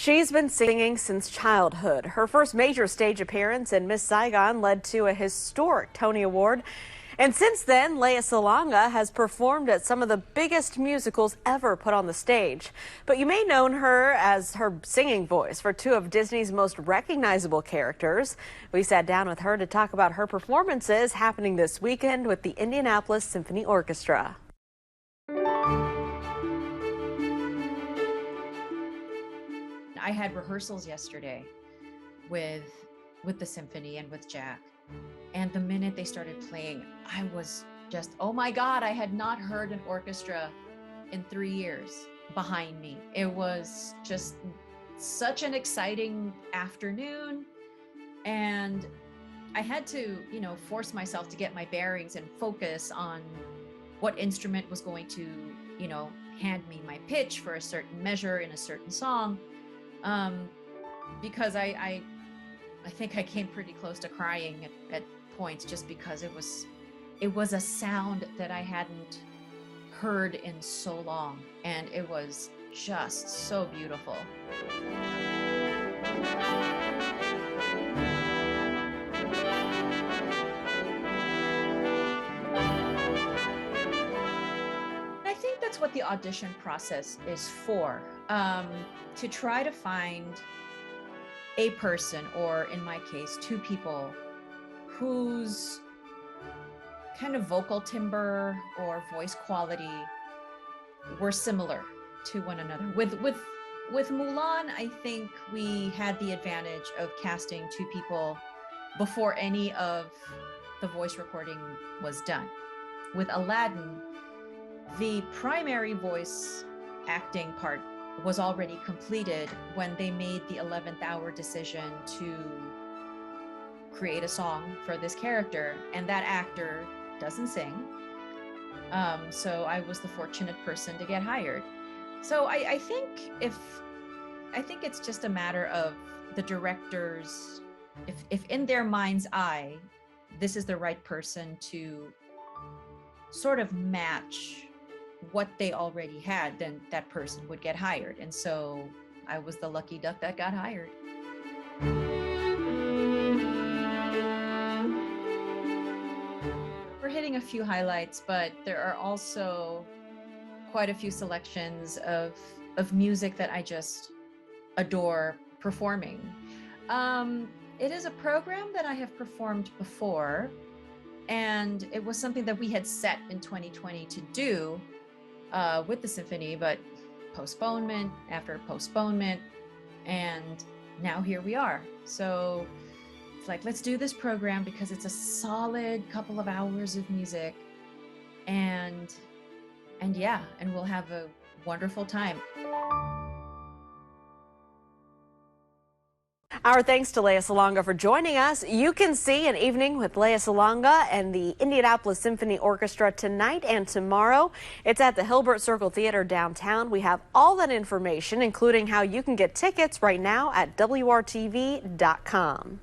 She's been singing since childhood. Her first major stage appearance in Miss Saigon led to a historic Tony Award. And since then, Lea Salonga has performed at some of the biggest musicals ever put on the stage. But you may know her as her singing voice for two of Disney's most recognizable characters. We sat down with her to talk about her performances happening this weekend with the Indianapolis Symphony Orchestra. I had rehearsals yesterday with the symphony and with Jack. And the minute they started playing, I was just, oh my God, I had not heard an orchestra in 3 years behind me. It was just such an exciting afternoon. And I had to, force myself to get my bearings and focus on what instrument was going to, hand me my pitch for a certain measure in a certain song. Because I think I came pretty close to crying at points, just because it was a sound that I hadn't heard in so long, and it was just so beautiful. I think that's what the audition process is for, to try to find a person, or in my case, two people, whose kind of vocal timbre or voice quality were similar to one another. With Mulan, I think we had the advantage of casting two people before any of the voice recording was done. With Aladdin, the primary voice acting part was already completed when they made the 11th hour decision to create a song for this character, and that actor doesn't sing. So I was the fortunate person to get hired. So I think it's just a matter of the directors, if in their mind's eye, this is the right person to sort of match what they already had, then that person would get hired. And so I was the lucky duck that got hired. We're hitting a few highlights, but there are also quite a few selections of music that I just adore performing. It is a program that I have performed before, and it was something that we had set in 2020 to do with the symphony, but postponement after postponement, and now here we are. So it's like, let's do this program because it's a solid couple of hours of music, and we'll have a wonderful time. Our thanks to Lea Salonga for joining us. You can see An Evening with Lea Salonga and the Indianapolis Symphony Orchestra tonight and tomorrow. It's at the Hilbert Circle Theatre downtown. We have all that information, including how you can get tickets right now at WRTV.com.